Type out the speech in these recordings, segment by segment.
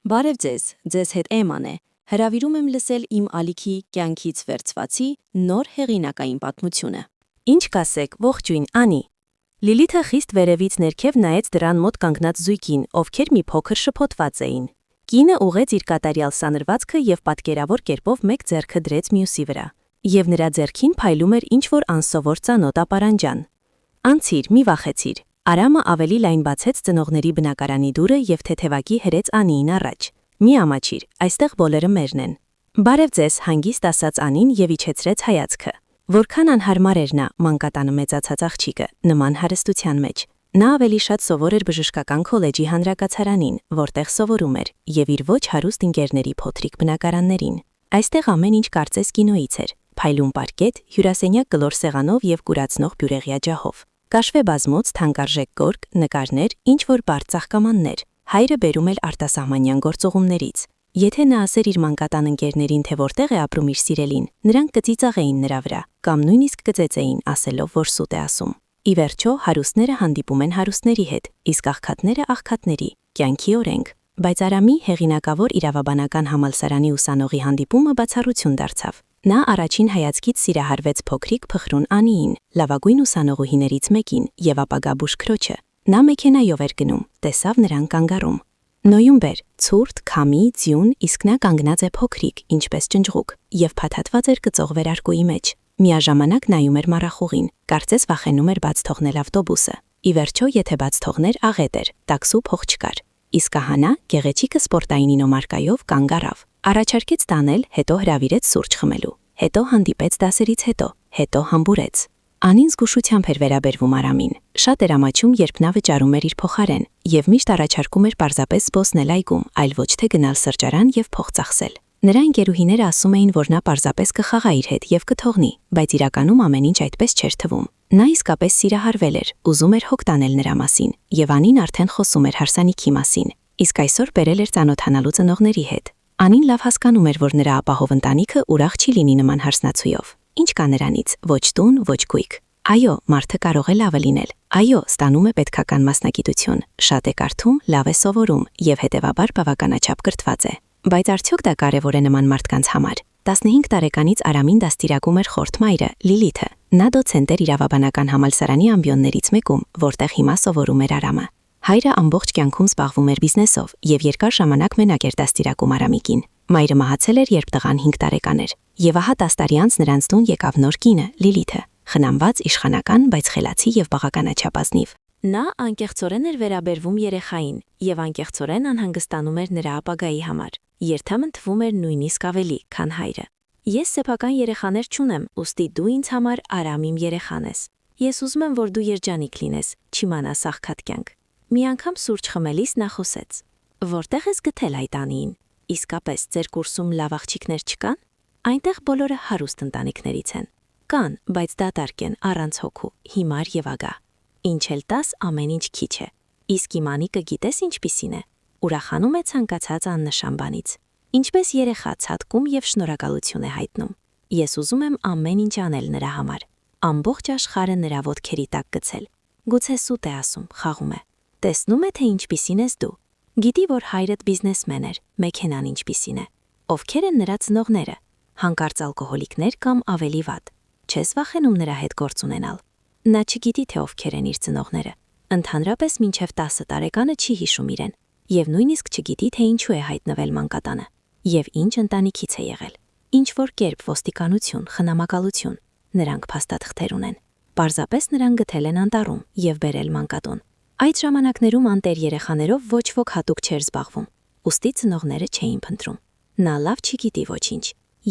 Բարև ձեզ հետ Էման է, հրավիրում եմ լսել իմ ալիքի կյանքից վերցվածի նոր հեղինակային պատմությունը։ Ինչ կասեք, ողջույն, Անի։ Լիլիթը խիստ վերևից ներքև նայեց դրան մոտ կանգնած զույգին, ովքեր մի փոքր շփոթված էին։ Կինը ուղեց իր կատարյալ սանրվածքը և պատկերավոր կերպով մեկ ձեռքը դրեց մյուսի վրա, և նրա ձեռքին փայլում էր ինչ-որ անսովոր ծանոթ ապարանջան։ Անցիր, մի վախեցիր։ Արամը ավելի լայն բացեց ծնողների բնակարանի դուռը և թեթևակի հրեց Անիին առաջ։ Մի ամաչիր, այստեղ բոլորը մերն են։ Բարև ձեզ, հանգիստ ասաց Անին և իջեցրեց հայացքը։ Որքան անհարմար էր նա, մանկատանը մեծացած աղջիկը, նման հարստության մեջ։ Նա ավելի շատ սովոր էր բժշկական քոլեջի հանրակացարանին, որտեղ սովորում էր, և իր ոչ հարուստ ընկերների փոթրիկ բնակարաններին։ Այստեղ ամեն ինչ կարծես կինոից էր՝ փայլուն պարկետ, հյուրասենյակ կլոր սեղանով և կուրացնող բյուրեղյա ջահով։ Կաշվե բազմոց, թանկարժեք գորգ, նկարներ, ինչ-որ բարդ ծաղկամաններ։ Հայրը բերում էր արտասահմանյան գործողումներից։ Եթե նա ասեր իր մանկատան ընկերներին, թե որտեղ է ապրում իր սիրելին, նրանք կծիծաղեին նրա վրա, կամ նույնիսկ կծեծեին, ասելով, որ սուտ է ասում։ Ի վերջո, հարուստները հանդիպում են հարուստների հետ, իսկ աղքատները աղքատների, կյանքի օրենք։ Բայց Արամի հեղինակավոր իրավաբանական համալսարանի ուսանողի հանդիպումը բացառություն դարձավ։ Նա առաջին հայացքից սիրահարվեց փոքրիկ փխրուն Անիին, լավագույն ուսանողուհիներից մեկին և ապագա բուժքրոջը։ Նա մեքենայով էր գնում, տեսավ նրան կանգառում։ Նոյեմբեր, ցուրտ, քամի, ձյուն, իսկ նա կանգնած է փոքրիկ, ինչպես ճնճղուկ, և փաթաթված էր կծող վերարկուի մեջ։ Միաժամանակ նայում էր մառախուղին, կարծես վախենում էր բաց թողնել ավտոբուսը։ Ի վերջո, եթե բաց թողներ, աղետ էր, տաքսու փող չկար։ Իսկ ահանա, գեղեցիկը սպորտային ինոմարկայով կանգ առավ։ Առաջարկեց տանել, հետո հրավիրեց սուրճ խմելու, հետո հանդիպեց դասերից հետո համբուրեց։ Անին զգուշությամբ էր վերաբերվում Արամին։ Շատ էր ամաչում, երբ նա վճարում էր իր փոխարեն, և միշտ առաջարկում էր պարզապես զբոսնել այգում, այլ ոչ թե գնալ սրճարան և փող ծախսել։ Նրա ընկերուհիները ասում էին, որ նա պարզապես կխաղա իր հետ և կթողնի, բայց իրականում ամեն ինչ այդպես չէր թվում։ Նա իսկապես սիրահարվել էր, ուզում էր հոգ տանել նրա մասին, և Անին արդեն խոսում էր հարսանիքի մասին, իսկ այսօր բերել էր ծանոթանալու ծնողների հետ։ Անին լավ հասկանում էր, որ նրա ապահով ընտանիքը ուրախ չի լինի նման հարսնացույով։ Ինչ կա նրանից, ոչ տուն, ոչ գույք։ Այո, մարդը կարող է լավը լինել։ Այո, ստանում է պետքական մասնագիտություն, շատ է կարդում, լավ է սովորում և հետևաբար բավականաչափ կրթված է։ Բայց արդյոք դա կարևոր է նման մարդկանց համար։ 15 տարեկանից Արամին դաստիարակում էր խորթ մայրը, Լիլիթը։ Նա դոցենտ էր իրավաբանական համալսարանի ամբիոններից մեկում, որտեղ հիմա սովորում էր Արամը։ Հայրը ամբողջ կյանքում զբաղվում էր բիզնեսով և երկար ժամանակ մենակ էր դաստիարակում Արամիկին։ Մայրը մահացել էր, երբ տղան 5 տարեկան էր։ Եվ ահա 10 տարի անց նրանց տուն եկավ նոր կինը, Լիլիթը, խնամված, իշխանական, բայց խելացի և բավականաչափ ազնիվ։ Նա անկեղծորեն էր վերաբերվում երեխային և անկեղծորեն անհանգստանում էր նրա ապագայի համար։ Երբեմն թվում էր նույնիսկ ավելի, քան հայրը։ Ես սեփական երեխաներ չունեմ, ուստի դու ինձ համար Արամ իմ երեխան ես։ Ես ուզում եմ, որ դու երջանիկ լինես, չիմանաս աղքատ կյանք։ Մի անգամ սուրճ խմելիս նա խոսեց. Որտեղ ես գտել այդ Անիին։ Իսկապես ձեր կուրսում լավ աղջիկներ չկան։ Այնտեղ բոլորը հարուստ ընտանիքներից են։ Կան, բայց դատարկ են, առանց հոգու, հիմար և ագահ։ Ինչ էլ տաս, ամեն ինչ քիչ է։ Իսկ իմ Անիկը գիտես ինչպիսին է։ Ուրախանում է ցանկացած աննշան բանից։ Ինչպես երեխա ցատկում և շնորհակալություն է հայտնում։ Ես ուզում եմ ամեն ինչ անել նրա համար։ Ամբողջ աշխարհը նրա ոտքերի տակ գցել։ Գուցե սուտ է ասում, խաղում է։ Տեսնում է, թե ինչպիսին ես դու։ Գիտի, որ հայրդ բիզնեսմեն էր, մեքենան ինչպիսին է։ Ովքեր են նրա ծնողները։ Հանկարծ ալկոհոլիկներ կամ ավելի վատ։ Չես վախենում նրա հետ գործ ունենալ։ Նա չգիտի, թե ովքեր են իր ծնողները։ Ընդհանրապես մինչև 10 տարեկանը չի հիշում իրեն, և նույնիսկ չգիտի, թե ինչու է հայտնվել մանկատանը, և ինչ ընտանիքից է եղել։ Ինչ որ կերպ ոստիկանություն, խնամակալություն, նրանք փաստաթղթեր ունեն։ Պարզապես նրան գտել են անտառում և բերել մանկատուն։ Այդ ժամանակներում անտեր երեխաներով ոչ ոք հատուկ չէր զբաղվում, ուստի ծնողները չէին փնտրում։ Նա լավ չգիտի ոչինչ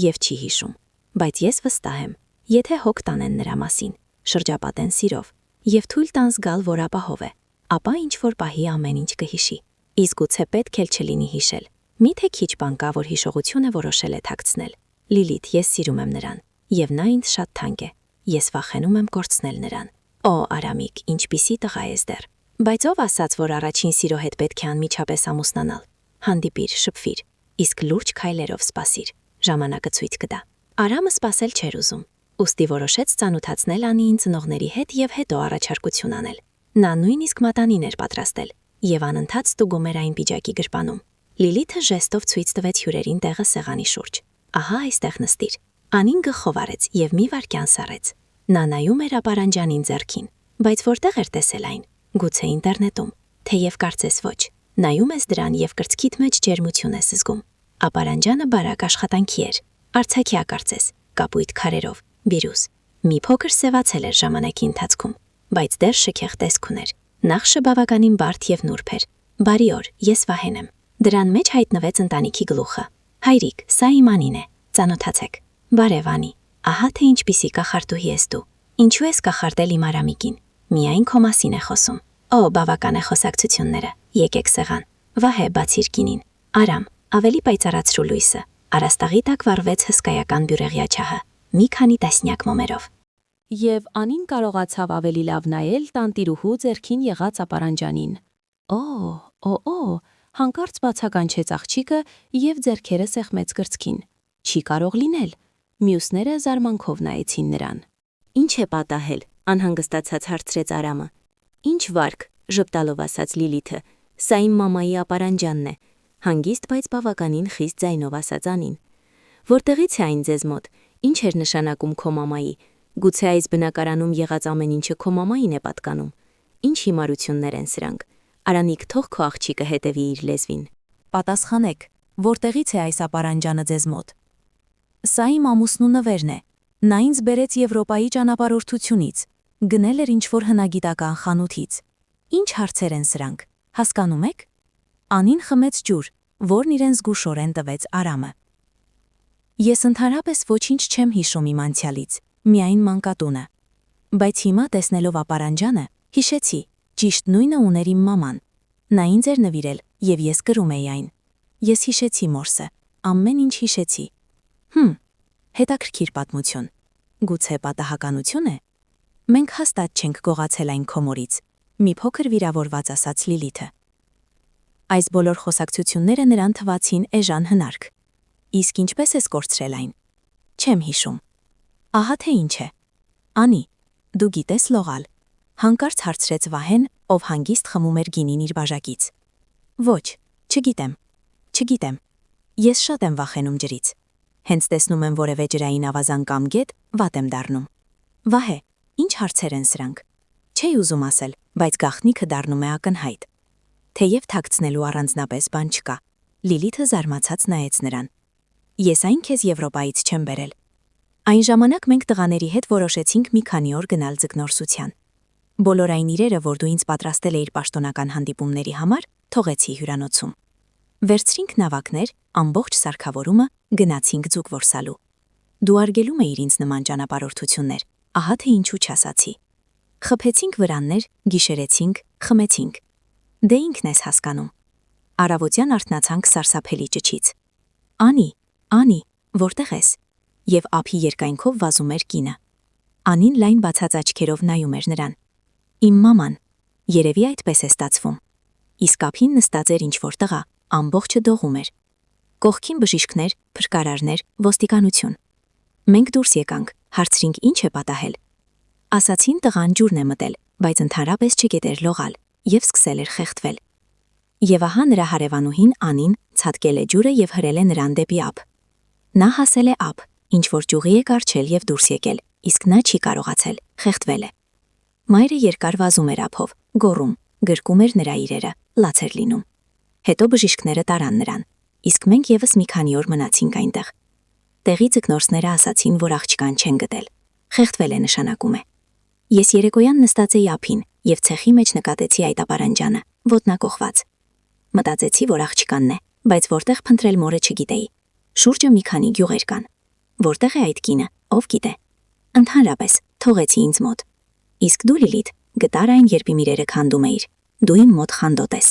և չի հիշում, բայց ես վստահ եմ, եթե հոգ տանեն նրա մասին, շրջապատեն սիրով և թույլ տան զգալ, որ ապահով է, ապա ինչ-որ պահի ամեն ինչ կհիշի։ Իսկ գուցե պետք էլ չլինի հիշել։ Միթե քիչ բան կա, որ հիշողությունը որոշել է թաքցնել։ Լիլիթ, ես սիրում եմ նրան, և նա ինձ շատ թանկ է։ Ես վախենում եմ կորցնել նրան։ Օ, Արամիկ, ինչպիսի տղա ես դեռ։ Բայց ով ասաց, որ առաջին սիրո հետ պետք է անմիջապես ամուսնանալ։ Հանդիպիր, շփվիր, իսկ լուրջ քայլերով սպասիր։ Ժամանակը ցույց կտա։ Արամը սպասել չէր ուզում, ուստի որոշեց ծանոթացնել Անիին ծնողների հետ և հետո առաջարկություն անել։ Նա նույնիսկ մատանին էր պատրաստել և անընդհատ ստուգում էր այն պիջակի գրպանում։ Լիլիթը ժեստով ցույց տվեց հյուրերին տեղը սեղանի շուրջ։ Ահա այստեղ նստիր։ Անին գլխով արեց եւ մի վայրկյան սառեց։ Նա նայում էր ապարանջանին ձեռքին, բայց որտեղ էր տեսել այն։ Գուցե ինտերնետում, թեև կարծես ոչ։ Նայում ես դրան եւ կրծքիդ մեջ ջերմություն ես զգում։ Ապարանջանը բարակ աշխատանքի էր։ Արցակյա կարծես, կապույտ քարերով, վիրուս։ Մի փոքր սևացել էր ժամանակի ընթացքում, բայց դեռ շքեղ տեսք ուներ։ Նախշը բավականին բարդ եւ նուրբ էր։ Բարի օր, ես Վահեն եմ։ Դրան մեջ հայտնվեց ընտանիքի գլուխը։ Հայրիկ, սա իմ Անին է։ Ծանոթացեք։ Բարև Անի։ Ահա թե ինչպիսի կախարդուհի ես դու։ Ինչու ես կախարդել իմ Արամիկին։ Միայն քո մասին է խոսում։ Օ, բավական է խոսակցությունները։ Եկեք սեղան։ Վահե, բացիր գինին։ Արամ, ավելի պայծառացրու լույսը։ Արաստաղի տակ վառվեց հսկայական բյուրեղյա չահը, մի քանի տասնյակ մոմերով։ Եվ Անին կարողացավ ավելի լավ նայել տանտիրուհու ձեռքին եղած ապարանջանին։ Օ, հանկարծ բացականչեց աղջիկը եւ ձեռքերը սեղմեց կրծքին։ Չի կարող լինել։ Մյուսները զարմանքով նայեցին նրան։ Ինչ է պատահել, անհանգստացած հարցրեց Արամը։ Ինչ վարք, ժպտալով ասաց Լիլիթը։ Սա իմ մամայի ապարանջանն է, հանգիստ, բայց բավականին խիստ ձայնով ասաց Անին։ Որտեղից է այն ձեզ մոտ։ Ինչ էր նշանակում քո մամայի։ Գուցե այս բնակարանում եղած ամեն ինչը քո մամային է պատկանում։ Ինչ հիմարություններ են սրանք։ Արանիկ, թող քո աղջիկը հետևի իր լեզվին։ Պատասխանեք, որտեղից է այս ապարանջանը ձեզ մոտ։ Սա իմ ամուսնու նվերն է։ Նա ինձ բերեց Եվրոպայի ճանապարհորդությունից։ Գնել էր ինչ-որ հնագիտական խանութից։ Ինչ հարցեր են սրանք, հասկանում եք։ Անին խմեց ջուր, որն իրեն զգուշորեն տվեց Արամը։ Ես ընդհանրապես ոչինչ չեմ հիշում իմ անցյալից, միայն մանկատունը։ Բայց հիմա տեսնելով ապարանջանը, հիշեցի, ճիշտ նույնը ուներ իմ մաման։ Նա ինձ էր նվիրել, եւ ես կրում էի այն։ Ես հիշեցի մորսը, ամեն ինչ հիշեցի։ Հետաքրքիր պատմություն։ Գուցե պատահականություն է։ Մենք հաստատ չենք գողացել այն քո մորից, մի փոքր վիրավորված ասաց Լիլիթը։ Այս բոլոր խոսակցությունները նրան թվացին էժան հնարք։ Իսկ ինչպես ես կորցրել այն։ Չեմ հիշում։ Ահա թե ինչ է։ Անի, դու գիտես լողալ։ Հանկարծ հարցրեց Վահեն, ով հանգիստ խմում էր գինին իր բաժակից։ Ոչ, չգիտեմ։ Ես շատ եմ վախենում ջրից։ Հենց տեսնում եմ որևէ ջրային ավազան կամ գետ, վատ եմ դառնում։ Վահե, ինչ հարցեր են սրանք։ Չէի ուզում ասել, բայց գաղտնիքը դառնում է ակնհայտ։ Թեև թաքցնելու առանձնապես բան չկա։ Լիլիթը զարմացած նայեց նրան։ Ես այն քեզ Եվրոպայից չեմ բերել։ Այն ժամանակ մենք տղաների հետ որոշեցինք մի քանի օր գնալ ձկնորսության։ Բոլոր այն իրերը, որ դու ինձ պատրաստել էիր պաշտոնական հանդիպումների համար, թողեցի հյուրանոցում։ Վերցրինք նավակներ, ամբողջ սարքավորումը, գնացինք ձուկ որսալու։ Դու արգելում էիր ինձ նման ճանապարհորդություններ, ահա թե ինչու չասացի։ Խփեցինք վրաններ, գիշերեցինք, խմեցինք։ Դե ինքն ես հասկանում։ Առավոտյան արթնացանք սարսափելի ճչից։ Անի, որտեղ ես։ Եվ ափի երկայնքով վազում էր կինը։ Անին լայն բացած աչքերով նայում էր նրան։ Իմ մաման, երևի այդպես է ստացվում։ Իսկ ափին նստած էր ինչ-որ տղա, ամբողջը դողում էր։ Կողքին բժիշկներ, փրկարարներ, ոստիկանություն։ Մենք դուրս եկանք, հարցրինք ինչ է պատահել։ Ասացին տղան ջուրն է մտել, բայց ընդհանրապես չգիտեր լողալ, եւ սկսել էր խեղդվել։ Եվ ահա նրա հարևանուհին Անին ցատկել է ջուրը եւ հրել է նրան դեպի ափ։ Նա հասել է ափ, ինչ-որ ճյուղի է կառչել եւ դուրս եկել, իսկ նա չի կարողացել, խեղդվել է։ Մայրը երկար վազում էր ափով, գոռում, գրկում էր նրա իրերը, լաց էր լինում։ Հետո բժիշկները տարան նրան, իսկ մենք եւս մի քանի օր մնացինք այնտեղ։ Տեղի ձկնորսները ասացին, որ աղջկան չեն գտել։ Խեղդվել է նշանակում է։ Ես երեկոյան նստած էի ափին եւ ցեխի մեջ նկատեցի այդ ապարանջանը, ոտնակողված։ Մտածեցի, որ աղջկանն է, բայց որտեղ փնտրել մորը չգիտեի։ Շուրջը մի քանի գյուղեր կան։ Որտեղ է այդ կինը, ով գիտե։ Ընդհանրապես, թողեցի ինձ մոտ։ Իսկ դու Լիլիթ, գտար այն, երբ իմ իրերը քանդում էիր։ Դու իմ մոտ խանդոտ ես։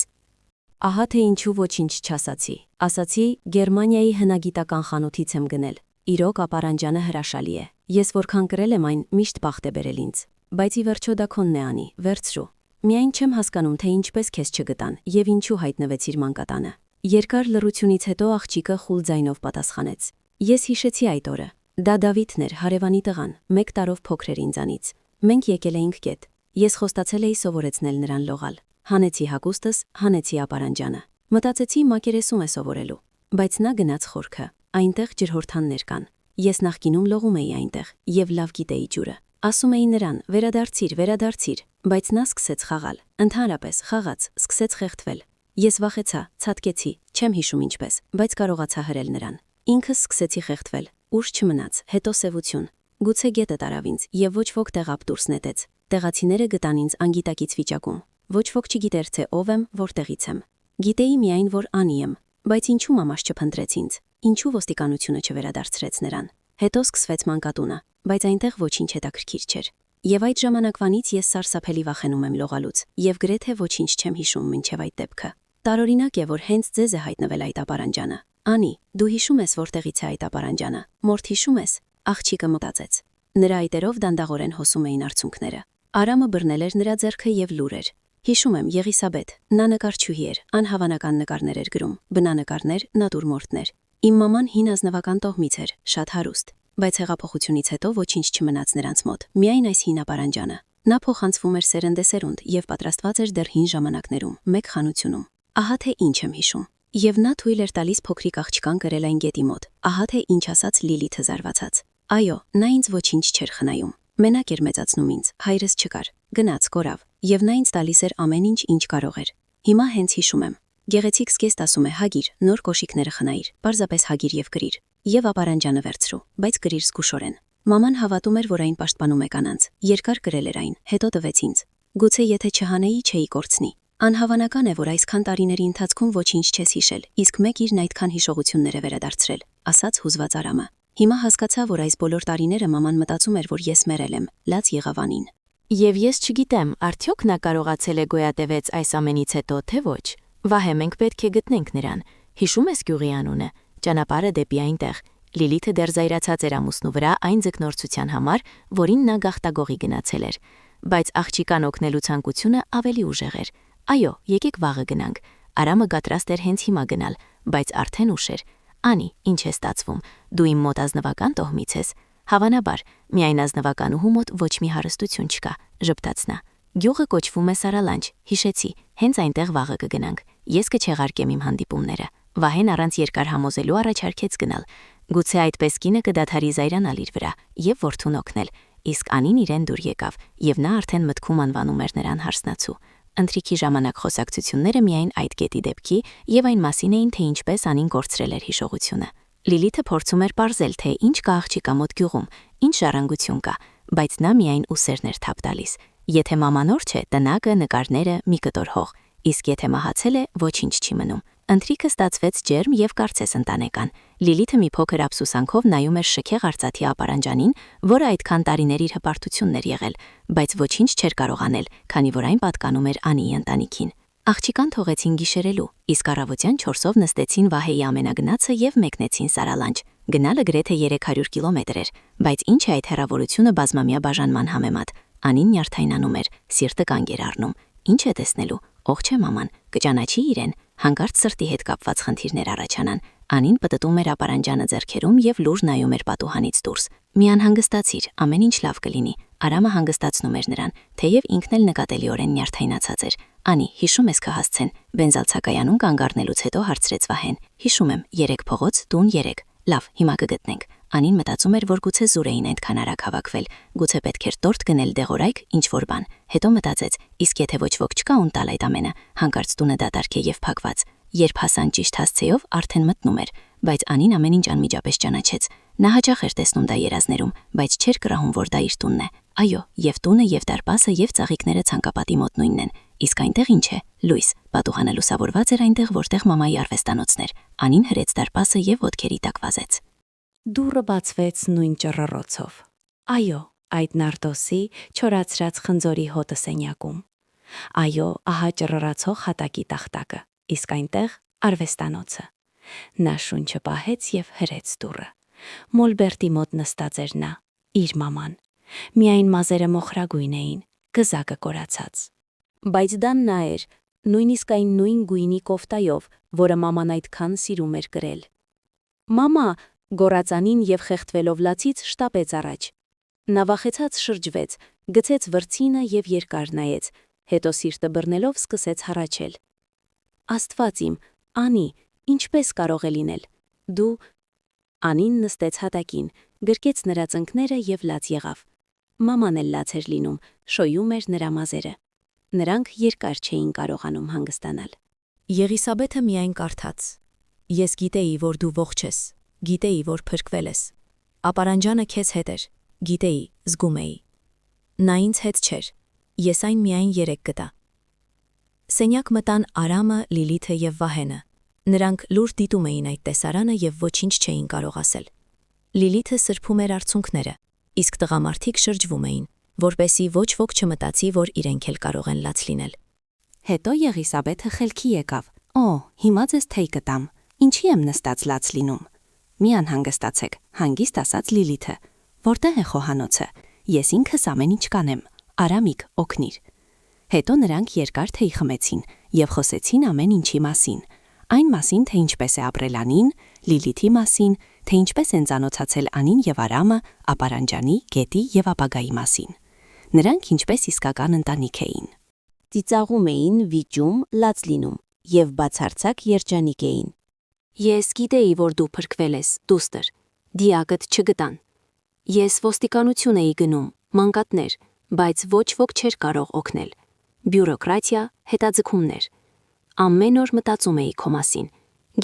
Ահա թե ինչու ոչինչ չասացի։ Ասացի Գերմանիայի հնագիտական խանութից եմ գնել։ Իրոք ապարանջանը հրաշալի է։ Ես որքան կրել եմ այն, միշտ բախտ է բերել ինձ։ Բայց ի վերջո դա քոնն է Անի, վերցրու։ Միայն չեմ հասկանում, թե ինչպես քեզ չգտան եւ ինչու հայտնվեցիր մանկատանը։ Երկար լռությունից հետո աղջիկը խուլ ձայնով պատասխանեց. Ես հիշեցի այդ օրը։ Դա Դավիթն էր, հարևանի տղան, 1 տարով փոքր էր ինձանից։ Մենք եկել էինք գետ։ Ես խոստացել էի սովորեցնել նրան լողալ։ Հանեցի հագուստս, հանեցի ապարանջանը։ Մտածեցի մակերեսում է սովորելու, բայց նա գնաց խորքը, այնտեղ ջրհորդաններ կան։ Ես նախկինում լողում էի այնտեղ եւ լավ գիտեի ջուրը։ Ասում էի նրան՝ վերադարձիր, բայց նա սկսեց խաղալ, ընդհանրապես խաղաց, սկսեց խեղդվել։ Ես վախեցա, ցատկեցի, չեմ հիշում ինչպես, բայց կարողացա հրել նրան։ Ինքս սկսեցի խեղդվել, ուժ չմնաց, հետո սևություն։ Գուցե գետը տարավ ինձ եւ ոչ ոք տեղապ դուրս նետեց։ Տեղացիները գտան ինձ անգիտակից վիճակում։ Ոչ ոք չգիտեր, թե ով եմ, որտեղից եմ։ Գիտեի միայն, որ Անի եմ, բայց ինչու մամաս չփնտրեց ինձ։ Ինչու ոստիկանությունը չվերադարձրեց նրան։ Հետո սկսվեց մանկատունը, բայց այնտեղ ոչինչ հետաքրքիր չէր։ Եվ այդ ժամանակվանից ես սարսափելի վախենում եմ լողալուց, եւ գրեթե ոչինչ չեմ հիշում մինչև այդ դեպքը։ Տարօրինակ է, որ հենց ձեզ է հայտնվել այդ ապարանջանը։ Անի, դու հիշում ես որտեղից է այդ ապարանջանը։ Մորթ հիշում ես։ Աղջիկը մտածեց։ Նրա այտերով դանդաղորեն հոսում էին արցունքները։ Արամը բռնել էր նրա ձեռքը եւ լուր էր։ Հիշում եմ Եղիսաբեթ, նա նկարչուհի էր, անհավանական նկարներ էր գրում, բնանկարներ, նատուրմորտներ։ Իմ մաման հին ազնվական տոհմից էր, շատ հարուստ, բայց հեղափոխությունից հետո ոչինչ չմնաց նրանց մոտ, միայն այս հին ապարանջանը։ Նա փոխանցվում էր սերնդեսերունդ եւ պատրաստված էր դեռ հին ժամանակներում, մեկ խանությունում։ Ահա թե ինչ եմ հիշում։ Եվ նա թույլ էր տալիս փոքրիկ աղջկան կրել այն գետի մոտ։ Ահա թե ինչ ասաց Լիլիթը զարվածած։ Այո, նա ինձ ոչինչ չէր խնայում։ Մենակ էր մեծացնում ինձ, հայրս չկար, գնաց կորավ, եւ նա ինձ տալիս էր ամեն ինչ կարող էր։ Հիմա հենց հիշում եմ։ Գեղեցիկ զգեստ ասում է՝ հագիր, նոր կոշիկները խնայիր, պարզապես հագիր եւ գրիր։ Եվ ապարանջանը վերցրու, բայց գրիր զգուշորեն։ Մաման հավատում էր, որ այն պաշտպանում է կանանց։ Երկար գրել էր այն, հետո տվեց ինձ։ Գուցե եթե չհանեի, չէի կորցնի։ Անհավանական է, որ այսքան տարիների ընթացքում ոչինչ չես հիշել, իսկ մեկ իրն այդքան հիշողություններ է վերադարձրել, ասաց հուզված Արամը։ Հիմա հասկացա, որ այս բոլոր տարիները մաման մտածում էր, որ ես մերել եմ, լաց եղավ Անին։ Եվ ես չգիտեմ, արդյոք նա կարողացել է գոյատևեց այս ամենից հետո, թե ոչ։ Վահե, մենք պետք է գտնենք նրան։ Հիշում ես գյուղի անունը, ճանապարհը դեպի այնտեղ։ Լիլիթը դեռ զայրացած էր ամուսնու վրա այն ձգնորսության համար, որին նա գաղտագողի գնացել էր։ Բայց աղջիկան օգնելու ցանկությունը ավելի ուժեղ էր։ Այո, եկեք վաղը գնանք։ Արամը պատրաստ էր հենց հիմա գնալ, բայց արդեն ուշ էր։ Անի, ինչ է ստացվում։ Դու իմ մոտ ազնվական տոհմից ես։ Հավանաբար, միայն ազնվականուհու մոտ ոչ մի հարստություն չկա, ժպտաց նա։ Գյուղը կոչվում է Սարալանջ, հիշեցի, հենց այնտեղ վաղը կգնանք։ Ես կչեղարկեմ իմ հանդիպումները։ Վահեն առանց երկար համոզելու առաջարկեց գնալ։ Գուցե այդպես կինը կդադարի զայրանալ իր վրա եւ որդուն օգնել, իսկ Անին իրեն դուր եկավ, եւ նա արդեն մտքում անվանում էր նրան հարսնացու։ Ընթրիքի ժամանակ խոսակցությունները միայն այդ կետի դեպքի եւ այն մասին էին, թե ինչպես Անին կորցրել էր հիշողությունը։ Լիլիթը փորձում էր պարզել, թե ինչ կա աղջիկա մոտ գյուղում, ինչ ժառանգություն կա, բայց նա միայն ուսերն էր թափ տալիս։ Եթե մամանոր չէ, տնակը, նկարները, մի կտոր հող, իսկ եթե մահացել է, ոչինչ չի մնում։ Ընթրիքը ստացվեց ջերմ եւ կարծես ընտանեկան։ Լիլիթը մի փոքր ափսոսանքով նայում էր շքեղ արծաթի ապարանջանին, որը այդքան տարիներ իր հպարտությունն էր եղել, բայց ոչինչ չէր կարող անել, քանի որ այն պատկանում էր Անիի ընտանիքին։ Աղջիկան թողեցին գիշերելու, իսկ առավոտյան 4-ով նստեցին Վահեի ամենագնացը եւ մեկնեցին Սարալանջ։ Գնալը գրեթե 300 կիլոմետր էր, բայց ինչ է այդ հեռավորությունը բազմամյա բաժանման համեմատ։ Անին նյարդայնանում էր, սիրտը կանգ էր առնում։ Ինչ է տեսնելու։ Ողջ է մաման, կճանաչի իրեն։ Հանկարծ սրտի հետ կապված խնդիրներ առաջանան։ Անին պտտում էր ապարանջանը ձեռքերում եւ լուր նայում էր պատուհանից դուրս։ Մի անհանգստացիր, ամեն ինչ լավ կլինի։ Արամը հանգստացնում էր նրան, թեև ինքն էլ նկատելիորեն նյարդայնացած էր։ Անի, հիշում ես քահասցեն, բենզալցակայանում կանգ առնելուց հետո հարցրեց Վահեն։ Հիշում եմ, 3 փողոց, տուն 3։ Լավ, հիմա կգտնենք։ Անին մտածում էր, որ գուցե զուր էին այդքան արագ հավաքվել, գուցե պետք էր տորտ գնել դեղորայք, ինչ որ բան։ Հետո մտածեց, իսկ եթե ոչ ոք չկա ում տալ այդ ամենը, հանկարծ տունը դատարկ է եւ փակված։ Երբ հասան ճիշտ հասցեով, արդեն մտնում էր, բայց Անին ամեն ինչ անմիջապես ճանաչեց։ Նա հաճախ էր տեսնում դա երազներում, բայց չէր կռահում, որ դա իր տունն է։ Այո, եւ տունը, եւ դարպասը, եւ ծաղիկները ցանկապատի մոտ նույնն են։ Իսկ այնտեղ ինչ է։ Լույս, պատուհանը լուսավորված էր այնտեղ, որտեղ մամայի արվեստանոցն էր։ Անին հրեց դարպասը եւ ոտքերի տակ վազեց։ Դուռը բացվեց նույն ճռռոցով։ Այո, այդ նարտոսի չորացրած խնձորի հոտը սենյակում։ Այո, ահա ճռռացող հատակի տախտակը, իսկ այնտեղ արվեստանոցը։ Նա շունչը պահեց եւ հրեց դուռը։ Մոլբերտի մոտ նստած էր նա, իր մաման։ Միայն մազերը մոխրագույն էին, գզակը կորացած։ Բայց դա նա էր, նույնիսկ այն նույն գույնի կոֆտայով, որը մաման այդքան սիրում էր կրել։ Մամա, գոռաց Անին եւ խեղդվելով լացից շտապեց առաջ։ Նա վախեցած շրջվեց, գցեց վրձինը եւ երկար նայեց, հետո սիրտը բռնելով սկսեց հառաչել։ Աստված իմ, Անի, ինչպես կարող է լինել։ Դու Անին նստեց հատակին, գրկեց նրա ծնկները եւ լաց եղավ։ Մաման էլ լաց էր լինում, շոյում էր նրա մազերը։ Նրանք երկար չէին կարողանում հանգստանալ։ Եղիսաբեթը միայն կարդաց. Ես գիտեի, որ դու ողջ ես, գիտեի, որ փրկվել ես։ Ապարանջանը քեզ հետ էր, գիտեի, զգում էի։ Նա ինձ հետ չէր, ես այն միայն երեք գտա։ Սենյակ մտան Արամը, Լիլիթը եւ Վահենը։ Նրանք լուր դիտում էին այդ տեսարանը եւ ոչինչ չէին կարող ասել։ Լիլիթը սրբում էր արցունքները, իսկ տղամարդիկ շրջվում էին, որպեսզի ոչ ոք չմտածի, որ իրենք էլ կարող են լաց լինել։ Հետո Եղիսաբեթը խելքի եկավ. «Օ, հիմա ձեզ թեյ կտամ, ինչի եմ նստած լաց լինում»։ «Մի անհանգստացեք», հանգիստ ասաց Լիլիթը։ «Որտե՞ղ է խոհանոցը, ես ինքս ամեն ինչ կանեմ, Արամիկ, օգնիր»։ Հետո նրանք երկար թեյ խմեցին եւ խոսեցին ամեն ինչի մասին։ Այն մասին, թե ինչպես է ապրել Անին, Լիլիթի մասին, թե ինչպես են ծանոթացել Անին եւ Արամը, ապարանջանի, գետի եւ ապագայի մասին։ Նրանք ինչպես իսկական ընտանիք էին։ Ծիծաղում էին, վիճում, լաց լինում եւ բացարձակ երջանիկ էին։ Ես գիտեի, որ դու փրկվել ես, դուստր, դիակդ չգտան։ Ես ոստիկանություն էի գնում, մանկատներ, բայց ոչ ոք չէր կարող օգնել։ Բյուրոկրատիա, հետաձգումներ։ Ամեն օր մտածում էի քո մասին։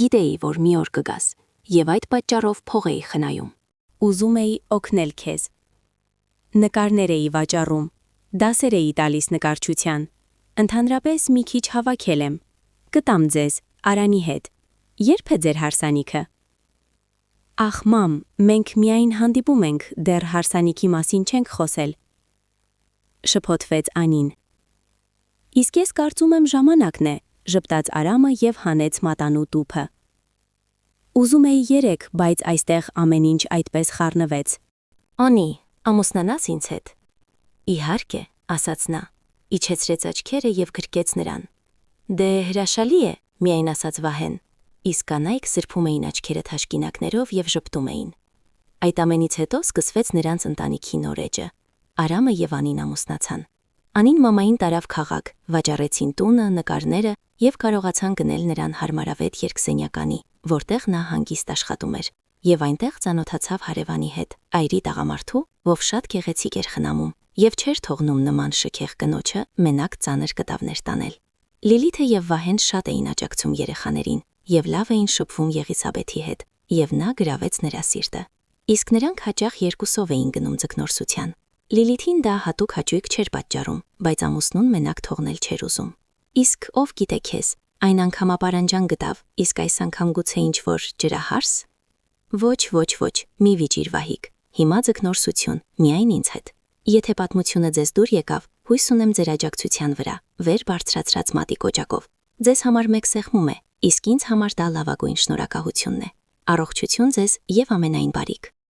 Գիտեի, որ մի օր կգաս, եւ այդ պատճառով փող էի խնայում։ Ուզում էի օգնել քեզ։ Նկարներ էի վաճառում, դասեր էի տալիս նկարչության։ Ընդհանրապես մի քիչ հավաքել եմ։ Կտամ ձեզ, Արանի հետ։ Երբ է ձեր հարսանիքը։ Ախ, մամ, մենք միայն հանդիպում ենք, դեռ հարսանիքի մասին չենք խոսել։ Շփոթվեց Անին։ Իսկ ես կարծում եմ ժամանակն է, ժպտաց Արամը եւ հանեց մատանու տուփը։ Ուզում էի երեք, բայց այստեղ ամեն ինչ այդպես խառնվեց։ Անի, ամուսնանաս ինձ հետ։ Իհարկե, ասաց նա, իջեցրեց աչքերը եւ գրկեց նրան։ Դե հրաշալի է, միայն ասաց Վահեն։ Իսկ կանայք սրբում էին աչքերը թաշկինակներով եւ ժպտում էին։ Այդ ամենից հետո սկսվեց նրանց ընտանիքի նոր էջը։ Արամը եւ Անին ամուսնացան։ Անին մամային տարավ քաղաք, վաճառեցին տունը, նկարները եւ կարողացան գնել նրան հարմարավետ երկսենյականի, որտեղ նա հանգիստ աշխատում էր, եւ այնտեղ ծանոթացավ հարևանի հետ, այրի տղամարդու, ով շատ գեղեցիկ էր խնամում եւ չէր թողնում նման շքեղ կնոջը մենակ ծանր կտավներ տանել։ Լիլիթը եւ Վահեն շատ էին աջակցում երեխաներին եւ լավ էին շփվում Եղիսաբեթի հետ, եւ նա գրավեց նրա սիրտը։ Իսկ նրանք հաճախ երկուսով էին գնում ձկնորսության։ Լիլիթին դա հատուկ հաճույք չէր պատճառում, բայց ամուսնուն մենակ թողնել չէր ուզում։ Իսկ ով գիտե քեզ, այն անգամ ապարանջան գտավ, իսկ այս անգամ գուցե ինչ-որ ջրահարս։ Ոչ, մի վիճիր Վահիկ, հիմա ձկնորսություն, միայն ինձ հետ։ Եթե պատմությունը ձեզ դուր եկավ, հույս ունեմ ձեր աջակցության վրա, վեր բարձրացրած մատի կոճակով։ Ձեզ համար մեկ սեղմում է, իսկ ինձ համար դա լավագույն շնորհակալությունն է։ Առողջություն ձեզ եւ ամենայն բարիք։